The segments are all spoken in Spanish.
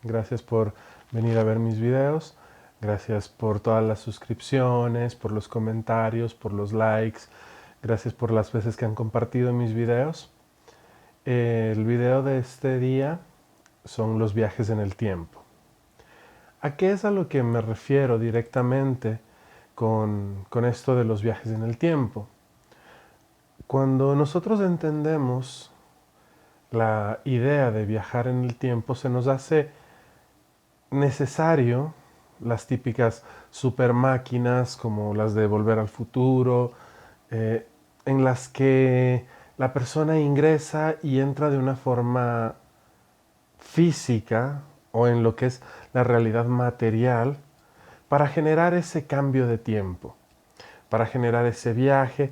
Gracias por venir a ver mis videos. Gracias por todas las suscripciones, por los comentarios, por los likes. Gracias por las veces que han compartido mis videos. El video de este día son los viajes en el tiempo. ¿A qué es a lo que me refiero directamente con esto de los viajes en el tiempo? Cuando nosotros entendemos la idea de viajar en el tiempo, se nos hace necesario las típicas super máquinas como las de Volver al Futuro, en las que la persona ingresa y entra de una forma física o en lo que es la realidad material para generar ese cambio de tiempo, para generar ese viaje.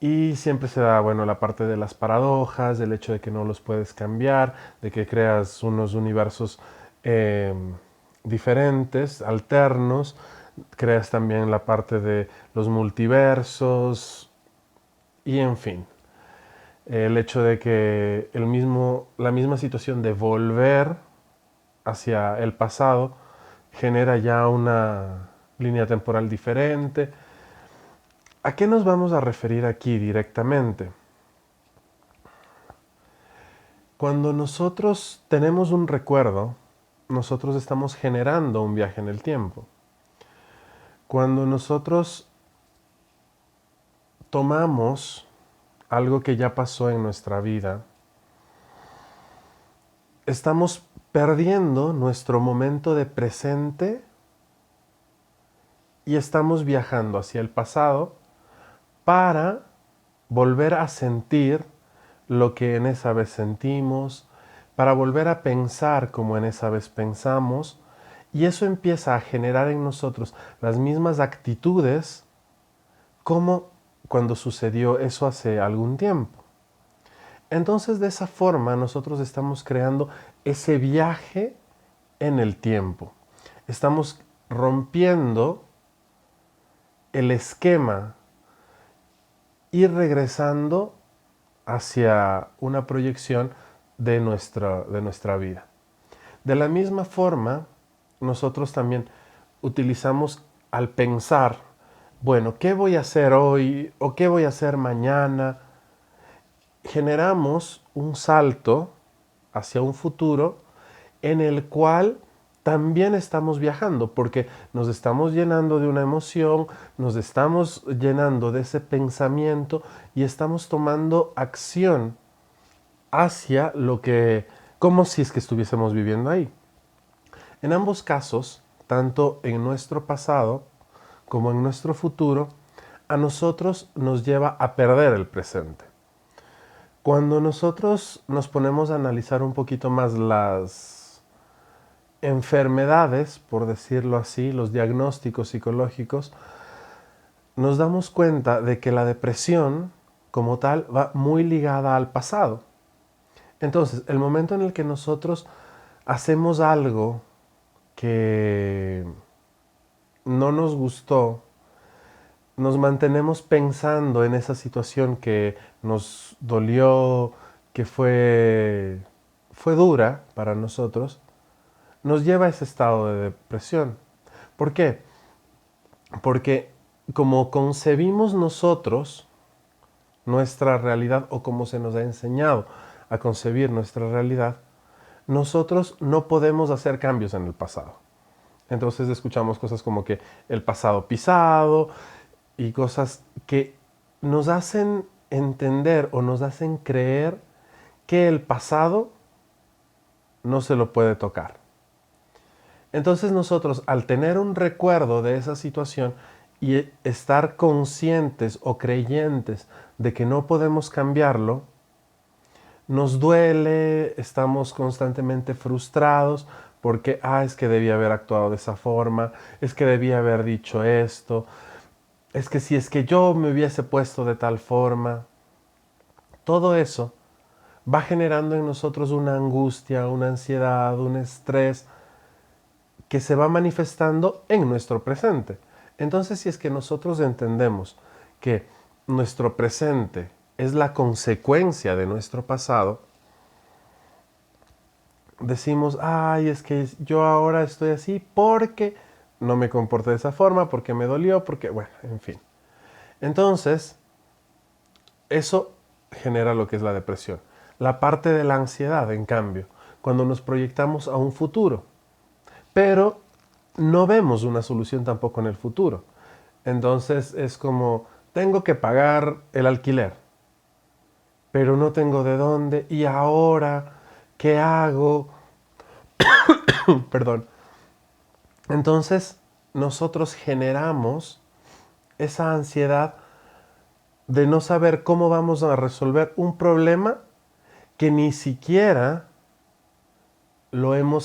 Y siempre se da, bueno, la parte de las paradojas, del hecho de que no los puedes cambiar, de que creas unos universos diferentes, alternos. Creas también la parte de los multiversos y en fin. El hecho de que la misma situación de volver hacia el pasado genera ya una línea temporal diferente. ¿A qué nos vamos a referir aquí directamente? Cuando nosotros tenemos un recuerdo, nosotros estamos generando un viaje en el tiempo. Cuando nosotros tomamos algo que ya pasó en nuestra vida, estamos perdiendo nuestro momento de presente y estamos viajando hacia el pasado para volver a sentir lo que en esa vez sentimos, para volver a pensar como en esa vez pensamos, y eso empieza a generar en nosotros las mismas actitudes como cuando sucedió eso hace algún tiempo. Entonces, de esa forma nosotros estamos creando ese viaje en el tiempo. Estamos rompiendo el esquema y regresando hacia una proyección de nuestra vida. De la misma forma, nosotros también utilizamos al pensar, bueno, ¿qué voy a hacer hoy o qué voy a hacer mañana? Generamos un salto hacia un futuro en el cual también estamos viajando, porque nos estamos llenando de una emoción, nos estamos llenando de ese pensamiento y estamos tomando acción hacia lo que, como si es que estuviésemos viviendo ahí. En ambos casos, tanto en nuestro pasado como en nuestro futuro, a nosotros nos lleva a perder el presente. Cuando nosotros nos ponemos a analizar un poquito más las enfermedades, por decirlo así, los diagnósticos psicológicos, nos damos cuenta de que la depresión como tal va muy ligada al pasado. Entonces, el momento en el que nosotros hacemos algo que no nos gustó, nos mantenemos pensando en esa situación que nos dolió, que fue dura para nosotros, nos lleva a ese estado de depresión. ¿Por qué? Porque como concebimos nosotros nuestra realidad o como se nos ha enseñado a concebir nuestra realidad, nosotros no podemos hacer cambios en el pasado. Entonces escuchamos cosas como que el pasado pisado y cosas que nos hacen entender o nos hacen creer que el pasado no se lo puede tocar. Entonces nosotros, al tener un recuerdo de esa situación y estar conscientes o creyentes de que no podemos cambiarlo, nos duele, estamos constantemente frustrados porque, es que debía haber actuado de esa forma, es que debía haber dicho esto, es que si es que yo me hubiese puesto de tal forma, todo eso va generando en nosotros una angustia, una ansiedad, un estrés que se va manifestando en nuestro presente. Entonces, si es que nosotros entendemos que nuestro presente es la consecuencia de nuestro pasado, decimos, ay, es que yo ahora estoy así porque no me comporté de esa forma, porque me dolió, porque, bueno, en fin. Entonces, eso genera lo que es la depresión. La parte de la ansiedad, en cambio, cuando nos proyectamos a un futuro, pero no vemos una solución tampoco en el futuro. Entonces es como, tengo que pagar el alquiler, pero no tengo de dónde, y ahora, ¿qué hago? Perdón. Entonces nosotros generamos esa ansiedad de no saber cómo vamos a resolver un problema que ni siquiera o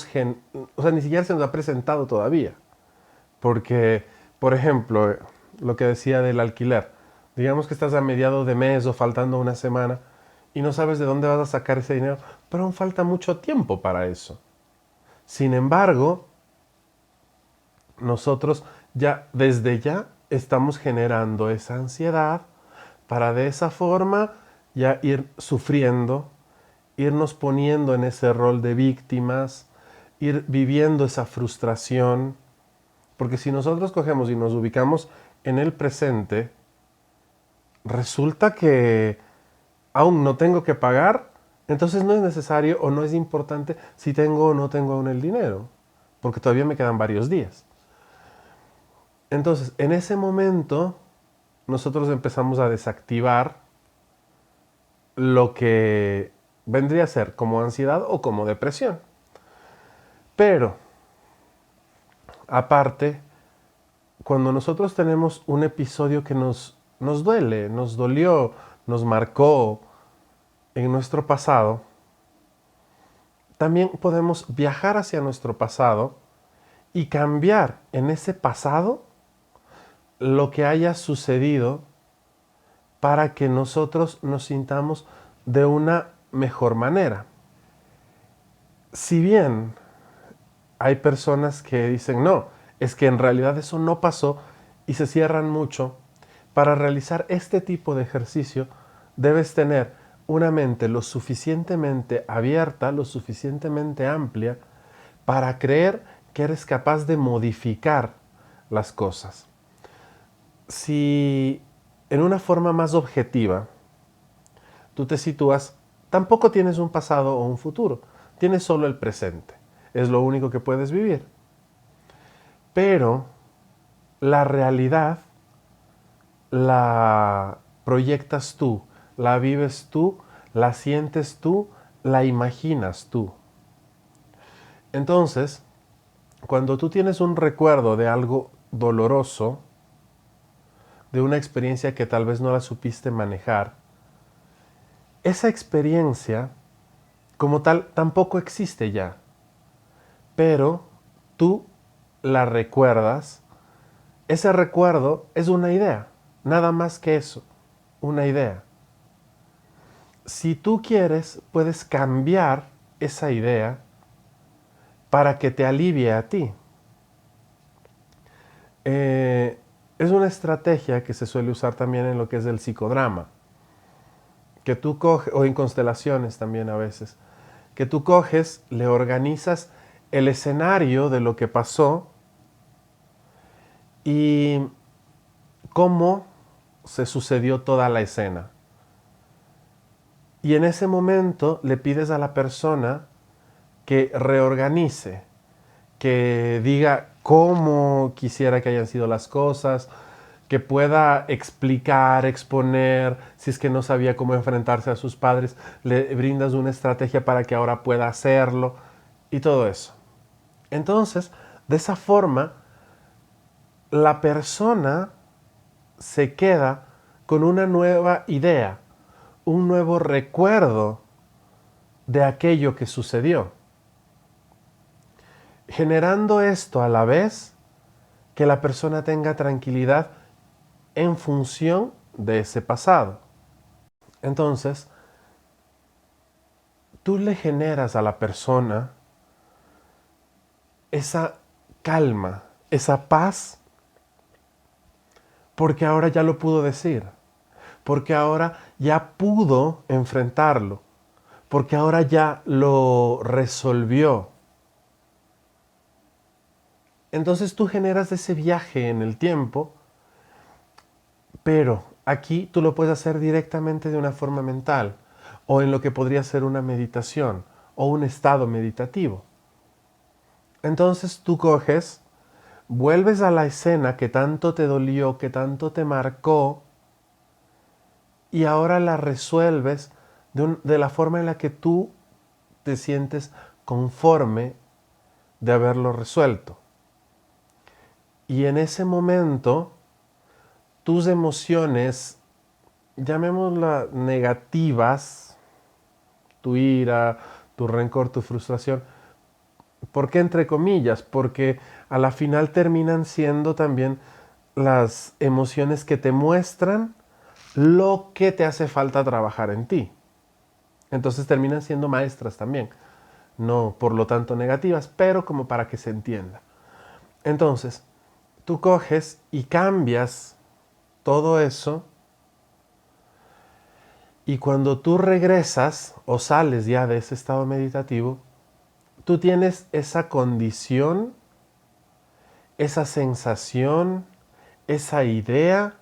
sea, ni siquiera se nos ha presentado todavía. Porque, por ejemplo, lo que decía del alquiler, digamos que estás a mediados de mes o faltando una semana y no sabes de dónde vas a sacar ese dinero, pero aún falta mucho tiempo para eso. Sin embargo, nosotros ya desde ya estamos generando esa ansiedad para de esa forma ya ir sufriendo, irnos poniendo en ese rol de víctimas, ir viviendo esa frustración, porque si nosotros cogemos y nos ubicamos en el presente, resulta que aún no tengo que pagar, entonces no es necesario o no es importante si tengo o no tengo aún el dinero, porque todavía me quedan varios días. Entonces, en ese momento, nosotros empezamos a desactivar lo que vendría a ser como ansiedad o como depresión. Pero, aparte, cuando nosotros tenemos un episodio que nos duele, nos dolió, nos marcó en nuestro pasado, también podemos viajar hacia nuestro pasado y cambiar en ese pasado lo que haya sucedido para que nosotros nos sintamos de una mejor manera. Si bien hay personas que dicen, no, es que en realidad eso no pasó y se cierran mucho, para realizar este tipo de ejercicio debes tener una mente lo suficientemente abierta, lo suficientemente amplia, para creer que eres capaz de modificar las cosas. Si en una forma más objetiva tú te sitúas, tampoco tienes un pasado o un futuro, tienes solo el presente. Es lo único que puedes vivir. Pero la realidad la proyectas tú, la vives tú, la sientes tú, la imaginas tú. Entonces, cuando tú tienes un recuerdo de algo doloroso, de una experiencia que tal vez no la supiste manejar, esa experiencia como tal tampoco existe ya, pero tú la recuerdas. Ese recuerdo es una idea, nada más que eso, una idea. Si tú quieres, puedes cambiar esa idea para que te alivie a ti. Es una estrategia que se suele usar también en lo que es el psicodrama, que tú coges, o en constelaciones también a veces, que tú coges, le organizas el escenario de lo que pasó y cómo se sucedió toda la escena. Y en ese momento le pides a la persona que reorganice, que diga cómo quisiera que hayan sido las cosas, que pueda explicar, exponer, si es que no sabía cómo enfrentarse a sus padres, le brindas una estrategia para que ahora pueda hacerlo y todo eso. Entonces, de esa forma, la persona se queda con una nueva idea, un nuevo recuerdo de aquello que sucedió. Generando esto a la vez que la persona tenga tranquilidad en función de ese pasado. Entonces, tú le generas a la persona esa calma, esa paz, porque ahora ya lo pudo decir, porque ahora ya pudo enfrentarlo, porque ahora ya lo resolvió. Entonces tú generas ese viaje en el tiempo, pero aquí tú lo puedes hacer directamente de una forma mental, o en lo que podría ser una meditación, o un estado meditativo. Entonces tú coges, vuelves a la escena que tanto te dolió, que tanto te marcó, y ahora la resuelves de la forma en la que tú te sientes conforme de haberlo resuelto. Y en ese momento, tus emociones, llamémoslas negativas, tu ira, tu rencor, tu frustración, ¿por qué entre comillas? Porque a la final terminan siendo también las emociones que te muestran lo que te hace falta trabajar en ti. Entonces terminan siendo maestras también, no por lo tanto negativas, pero como para que se entienda. Entonces, tú coges y cambias todo eso, y cuando tú regresas o sales ya de ese estado meditativo, tú tienes esa condición, esa sensación, esa idea,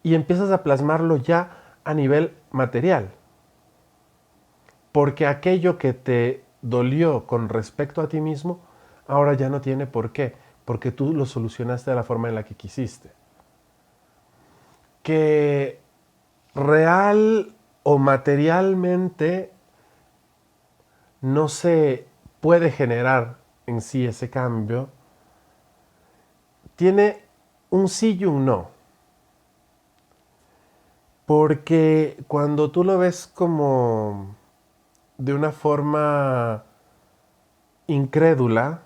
y empiezas a plasmarlo ya a nivel material. Porque aquello que te dolió con respecto a ti mismo, ahora ya no tiene por qué, porque tú lo solucionaste de la forma en la que quisiste. Que real o materialmente no se puede generar en sí ese cambio, tiene un sí y un no. Porque cuando tú lo ves como de una forma incrédula,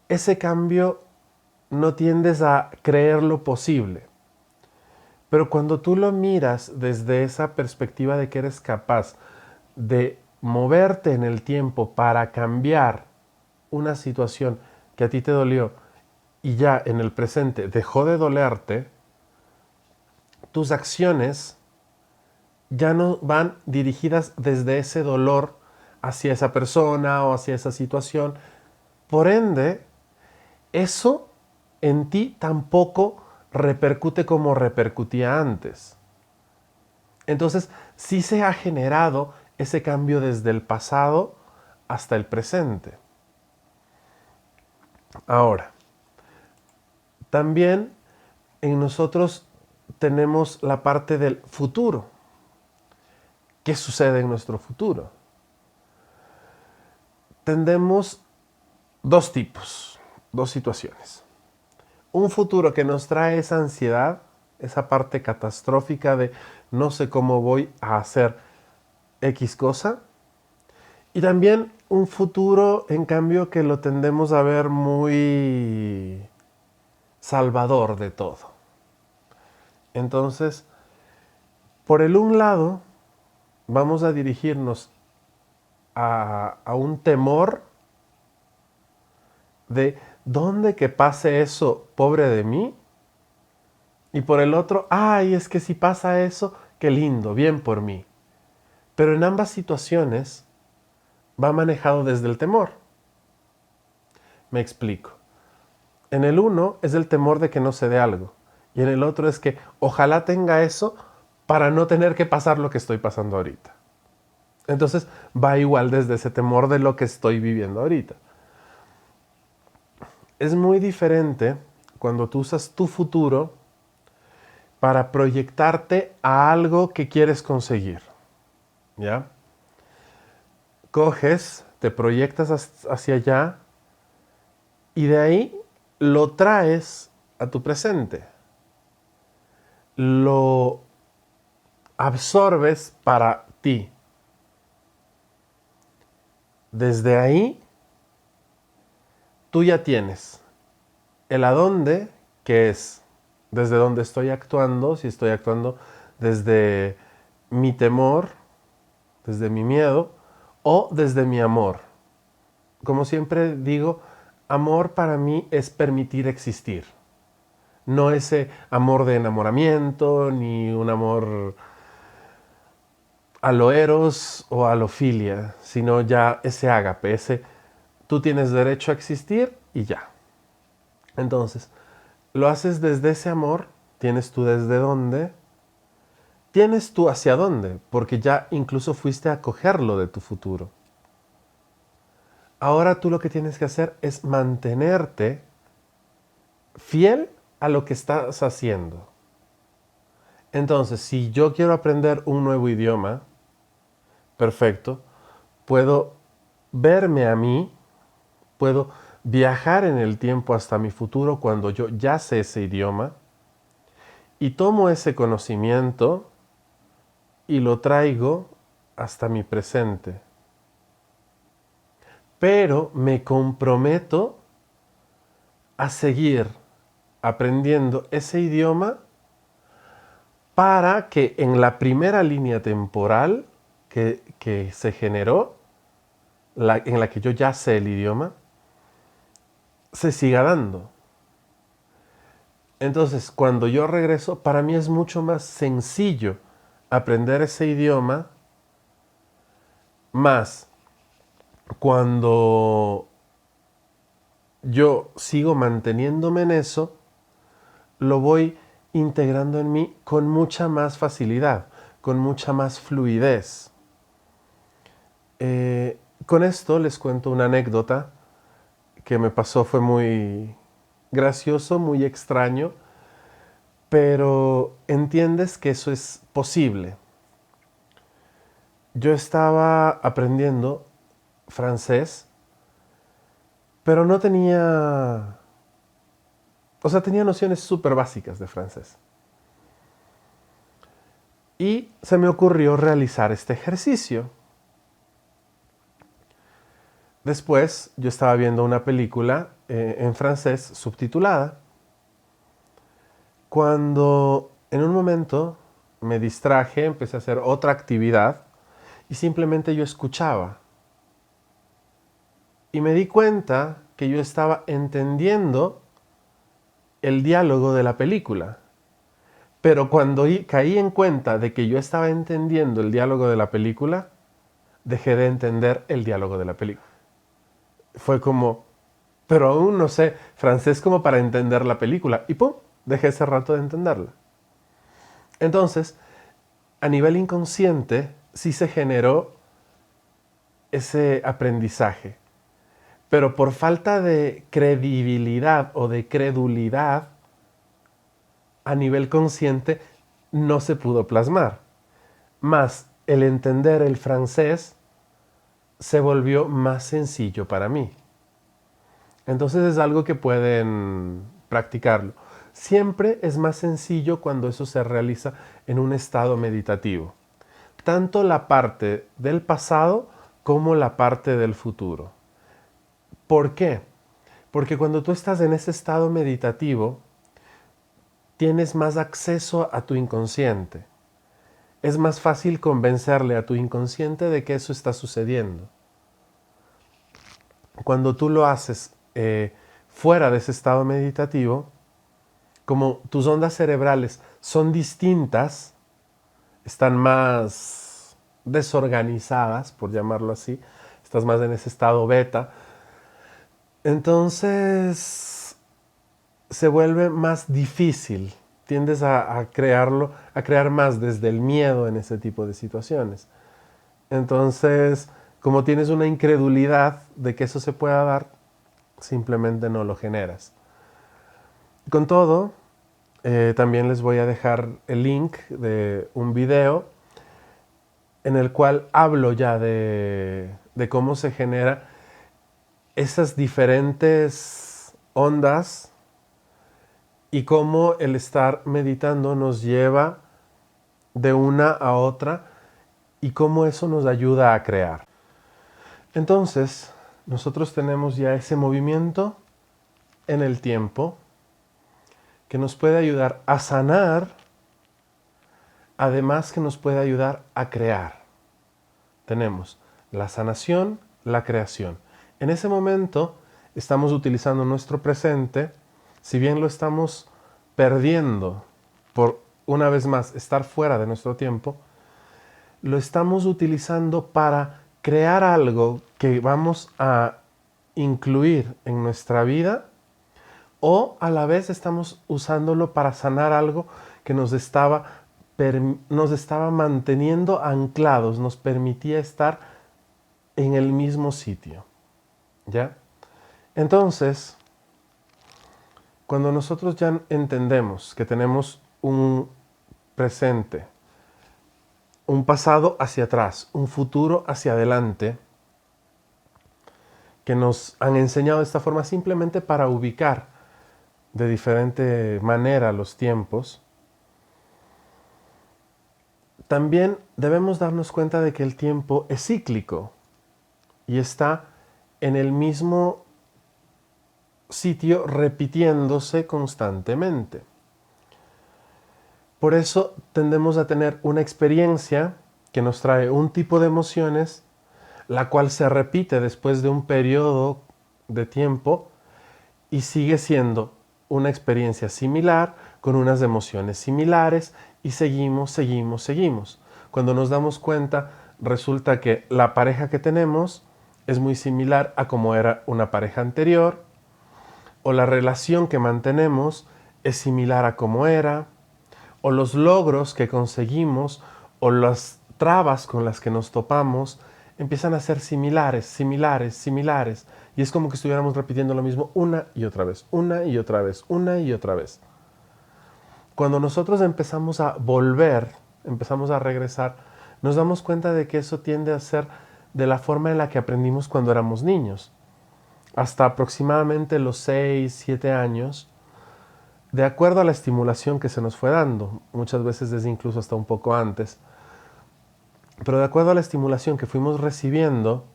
ese cambio no tiendes a creerlo posible. Pero cuando tú lo miras desde esa perspectiva de que eres capaz de moverte en el tiempo para cambiar una situación que a ti te dolió y ya en el presente dejó de dolerte, tus acciones ya no van dirigidas desde ese dolor hacia esa persona o hacia esa situación. Por ende, eso en ti tampoco repercute como repercutía antes. Entonces, sí se ha generado ese cambio desde el pasado hasta el presente. Ahora, también en nosotros tenemos la parte del futuro. ¿Qué sucede en nuestro futuro? Tendemos dos tipos, dos situaciones. Un futuro que nos trae esa ansiedad, esa parte catastrófica de no sé cómo voy a hacer X cosa. Y también un futuro, en cambio, que lo tendemos a ver muy salvador de todo. Entonces, por el un lado, vamos a dirigirnos a un temor de ¿dónde que pase eso, pobre de mí? Y por el otro, ay, es que si pasa eso, qué lindo, bien por mí. Pero en ambas situaciones va manejado desde el temor. Me explico. En el uno es el temor de que no se dé algo. Y en el otro es que ojalá tenga eso para no tener que pasar lo que estoy pasando ahorita. Entonces va igual desde ese temor de lo que estoy viviendo ahorita. Es muy diferente cuando tú usas tu futuro para proyectarte a algo que quieres conseguir. ¿Ya? Coges, te proyectas hacia allá y de ahí lo traes a tu presente. Lo absorbes para ti. Desde ahí, tú ya tienes el adónde, que es desde donde estoy actuando, si estoy actuando desde mi temor, desde mi miedo, o desde mi amor. Como siempre digo, amor para mí es permitir existir. No ese amor de enamoramiento, ni un amor a lo eros o a lo filia, sino ya ese ágape, ese tú tienes derecho a existir y ya. Entonces, lo haces desde ese amor, tienes tú desde dónde, tienes tú hacia dónde, porque ya incluso fuiste a cogerlo de tu futuro. Ahora tú lo que tienes que hacer es mantenerte fiel a lo que estás haciendo. Entonces, si yo quiero aprender un nuevo idioma, perfecto, puedo verme a mí, puedo viajar en el tiempo hasta mi futuro cuando yo ya sé ese idioma y tomo ese conocimiento y lo traigo hasta mi presente. Pero me comprometo a seguir aprendiendo ese idioma para que en la primera línea temporal que se generó, en la que yo ya sé el idioma, se siga dando. Entonces, cuando yo regreso, para mí es mucho más sencillo aprender ese idioma, más cuando yo sigo manteniéndome en eso, lo voy integrando en mí con mucha más facilidad, con mucha más fluidez. Con esto les cuento una anécdota que me pasó, fue muy gracioso, muy extraño, pero entiendes que eso es posible. Yo estaba aprendiendo francés, pero no tenía... O sea, tenía nociones súper básicas de francés. Y se me ocurrió realizar este ejercicio. Después yo estaba viendo una película en francés subtitulada, cuando en un momento me distraje, empecé a hacer otra actividad y simplemente yo escuchaba. Y me di cuenta que yo estaba entendiendo el diálogo de la película. Pero cuando caí en cuenta de que yo estaba entendiendo el diálogo de la película, dejé de entender el diálogo de la película. Fue como, pero aún no sé francés como para entender la película. Y ¡pum! Dejé ese rato de entenderla. Entonces, a nivel inconsciente, sí se generó ese aprendizaje. Pero por falta de credibilidad o de credulidad, a nivel consciente no se pudo plasmar. Más el entender el francés se volvió más sencillo para mí. Entonces es algo que pueden practicarlo. Siempre es más sencillo cuando eso se realiza en un estado meditativo. Tanto la parte del pasado como la parte del futuro. ¿Por qué? Porque cuando tú estás en ese estado meditativo, tienes más acceso a tu inconsciente. Es más fácil convencerle a tu inconsciente de que eso está sucediendo. Cuando tú lo haces fuera de ese estado meditativo, como tus ondas cerebrales son distintas, están más desorganizadas, por llamarlo así, estás más en ese estado beta, entonces se vuelve más difícil, tiendes a crear más desde el miedo en ese tipo de situaciones. Entonces, como tienes una incredulidad de que eso se pueda dar, simplemente no lo generas. Con todo, también les voy a dejar el link de un video en el cual hablo ya de cómo se genera esas diferentes ondas y cómo el estar meditando nos lleva de una a otra y cómo eso nos ayuda a crear. Entonces, nosotros tenemos ya ese movimiento en el tiempo que nos puede ayudar a sanar, además que nos puede ayudar a crear. Tenemos la sanación, la creación. En ese momento estamos utilizando nuestro presente, si bien lo estamos perdiendo por, una vez más, estar fuera de nuestro tiempo, lo estamos utilizando para crear algo que vamos a incluir en nuestra vida, o a la vez estamos usándolo para sanar algo que nos estaba manteniendo anclados, nos permitía estar en el mismo sitio. ¿Ya? Entonces, cuando nosotros ya entendemos que tenemos un presente, un pasado hacia atrás, un futuro hacia adelante, que nos han enseñado de esta forma simplemente para ubicar de diferente manera los tiempos, también debemos darnos cuenta de que el tiempo es cíclico y está en el mismo sitio repitiéndose constantemente. Por eso tendemos a tener una experiencia que nos trae un tipo de emociones, la cual se repite después de un periodo de tiempo y sigue siendo una experiencia similar, con unas emociones similares, y seguimos. Cuando nos damos cuenta, resulta que la pareja que tenemos es muy similar a como era una pareja anterior, o la relación que mantenemos es similar a como era, o los logros que conseguimos, o las trabas con las que nos topamos, empiezan a ser similares, y es como que estuviéramos repitiendo lo mismo una y otra vez. Cuando nosotros empezamos a volver, empezamos a regresar, nos damos cuenta de que eso tiende a ser de la forma en la que aprendimos cuando éramos niños. Hasta aproximadamente los 6, 7 años, de acuerdo a la estimulación que se nos fue dando, muchas veces desde incluso hasta un poco antes, pero de acuerdo a la estimulación que fuimos recibiendo,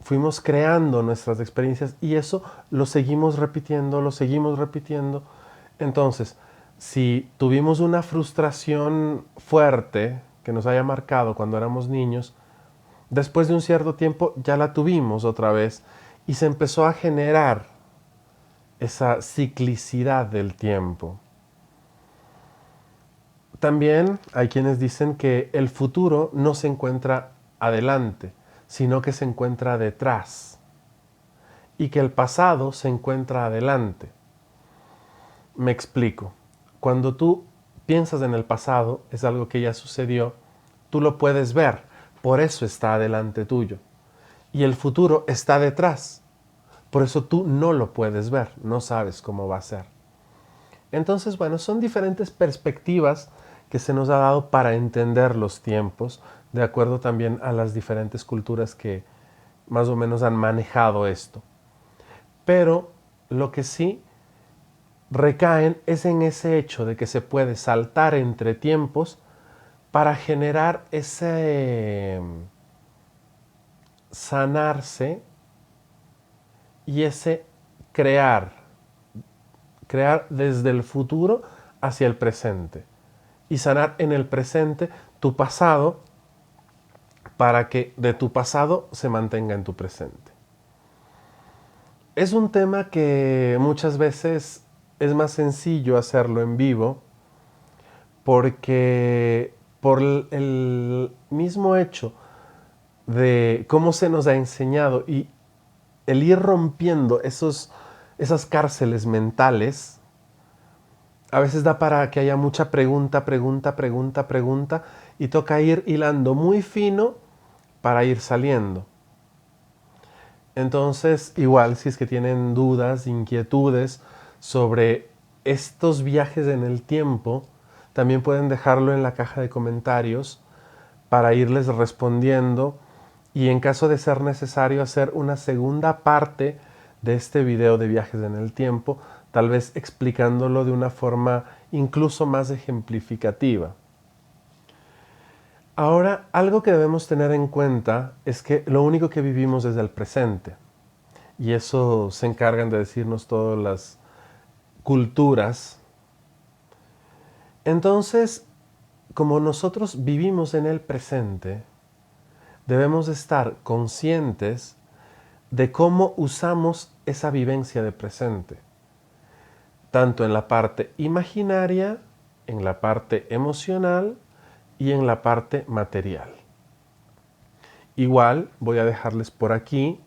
fuimos creando nuestras experiencias y eso lo seguimos repitiendo. Entonces, si tuvimos una frustración fuerte que nos haya marcado cuando éramos niños, después de un cierto tiempo ya la tuvimos otra vez y se empezó a generar esa ciclicidad del tiempo. También hay quienes dicen que el futuro no se encuentra adelante, sino que se encuentra detrás, y que el pasado se encuentra adelante. Me explico. Cuando tú piensas en el pasado, es algo que ya sucedió, tú lo puedes ver, por eso está adelante tuyo. Y el futuro está detrás, por eso tú no lo puedes ver, no sabes cómo va a ser. Entonces, bueno, son diferentes perspectivas que se nos ha dado para entender los tiempos, de acuerdo también a las diferentes culturas que más o menos han manejado esto. Pero lo que sí recaen es en ese hecho de que se puede saltar entre tiempos para generar ese sanarse y ese crear desde el futuro hacia el presente y sanar en el presente tu pasado para que de tu pasado se mantenga en tu presente. Es un tema que muchas veces es más sencillo hacerlo en vivo porque por el mismo hecho de cómo se nos ha enseñado y el ir rompiendo esas cárceles mentales, a veces da para que haya mucha pregunta y toca ir hilando muy fino para ir saliendo. Entonces, igual, si es que tienen dudas, inquietudes sobre estos viajes en el tiempo, también pueden dejarlo en la caja de comentarios para irles respondiendo y en caso de ser necesario hacer una segunda parte de este video de viajes en el tiempo, tal vez explicándolo de una forma incluso más ejemplificativa. Ahora, algo que debemos tener en cuenta es que lo único que vivimos es el presente. Y eso se encargan de decirnos todas las culturas. Entonces, como nosotros vivimos en el presente, debemos estar conscientes de cómo usamos esa vivencia de presente, tanto en la parte imaginaria, en la parte emocional y en la parte material. Igual voy a dejarles por aquí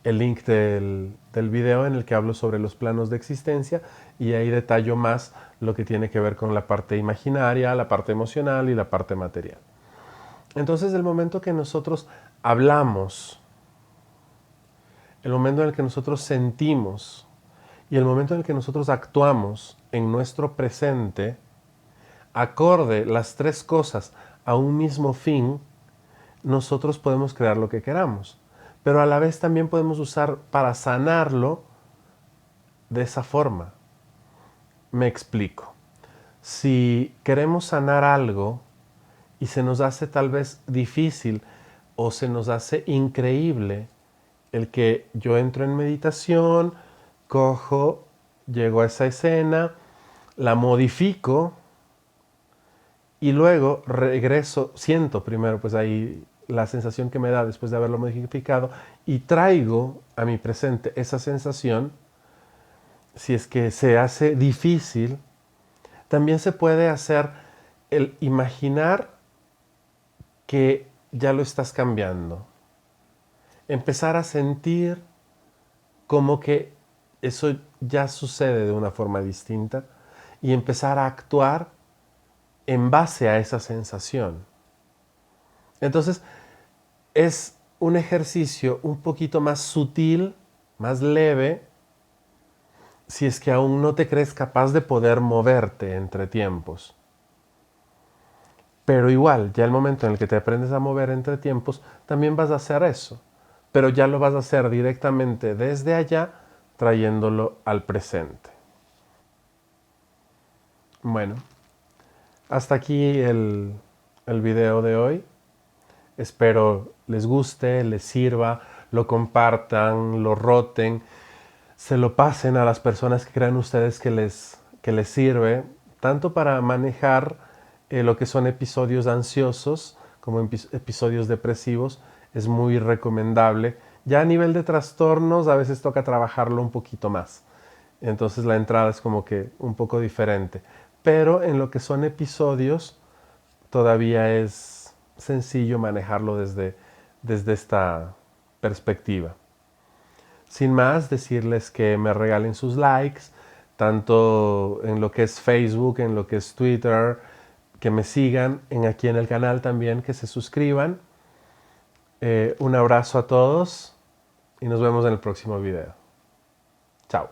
el link del video en el que hablo sobre los planos de existencia y ahí detallo más lo que tiene que ver con la parte imaginaria, la parte emocional y la parte material. Entonces, el momento que nosotros hablamos, el momento en el que nosotros sentimos y el momento en el que nosotros actuamos en nuestro presente, acorde las tres cosas a un mismo fin, nosotros podemos crear lo que queramos. Pero a la vez también podemos usar para sanarlo de esa forma. Me explico. Si queremos sanar algo y se nos hace tal vez difícil o se nos hace increíble el que yo entro en meditación, cojo, llego a esa escena, la modifico y luego regreso, siento primero pues ahí la sensación que me da después de haberlo modificado y traigo a mi presente esa sensación. Si es que se hace difícil, también se puede hacer el imaginar que ya lo estás cambiando. Empezar a sentir como que eso ya sucede de una forma distinta y empezar a actuar en base a esa sensación. Entonces, es un ejercicio un poquito más sutil, más leve, si es que aún no te crees capaz de poder moverte entre tiempos. Pero igual, ya el momento en el que te aprendes a mover entre tiempos, también vas a hacer eso. Pero ya lo vas a hacer directamente desde allá, trayéndolo al presente. Bueno, hasta aquí el video de hoy. Espero les guste, les sirva, lo compartan, lo roten, se lo pasen a las personas que crean ustedes que les sirve, tanto para manejar lo que son episodios ansiosos como episodios depresivos. Es muy recomendable. Ya a nivel de trastornos a veces toca trabajarlo un poquito más. Entonces la entrada es como que un poco diferente. Pero en lo que son episodios todavía es sencillo manejarlo desde esta perspectiva. Sin más, decirles que me regalen sus likes, tanto en lo que es Facebook, en lo que es Twitter, que me sigan aquí en el canal también, que se suscriban. Un abrazo a todos y nos vemos en el próximo video. Chao.